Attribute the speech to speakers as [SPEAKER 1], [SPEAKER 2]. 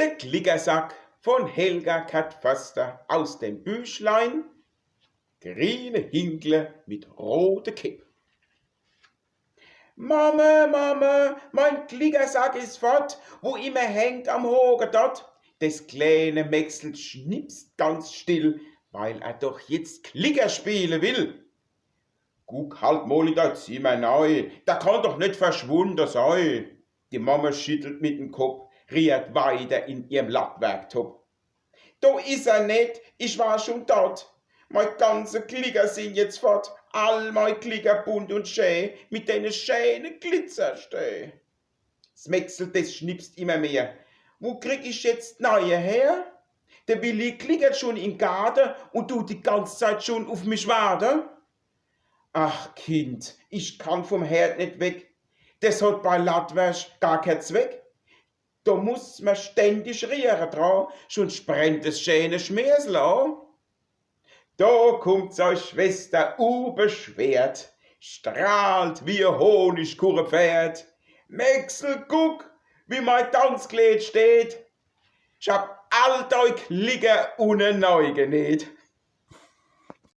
[SPEAKER 1] Der Klickersack von Helga Kattfaster aus dem Büchlein Grüne Hinkle mit rote Kipp. Mama, Mama, mein Klickersack ist fort, wo immer hängt am Hoge dort. Das kleine Mäxel schnipst ganz still, weil er doch jetzt Klicker spielen will. Guck halt mal in das Zimmer neu, da kann doch nicht verschwunden sein. Die Mama schüttelt mit dem Kopf, riert weiter in ihrem Lappwerktop. Da ist er nicht, ich war schon dort. Meine ganze Klicker sind jetzt fort, all meine Klicker bunt und schön, mit denen schönen Glitzersteh. Das Mäxel, das schnipst immer mehr. Wo krieg ich jetzt neue her? Der Willi klickert schon im Garten und tut die ganze Zeit schon auf mich warten. Ach Kind, ich kann vom Herd nicht weg. Das hat bei Latwäsch gar keinen Zweck. Da muss man ständig rühren dran, sonst brennt das schöne Schmersel an. Da kommt seine Schwester unbeschwert, strahlt wie ein Honigkuchenpferd. Mäxel, guck, wie mein Tanzkleid steht. Ich hab all deine Klicker ohne neu genäht.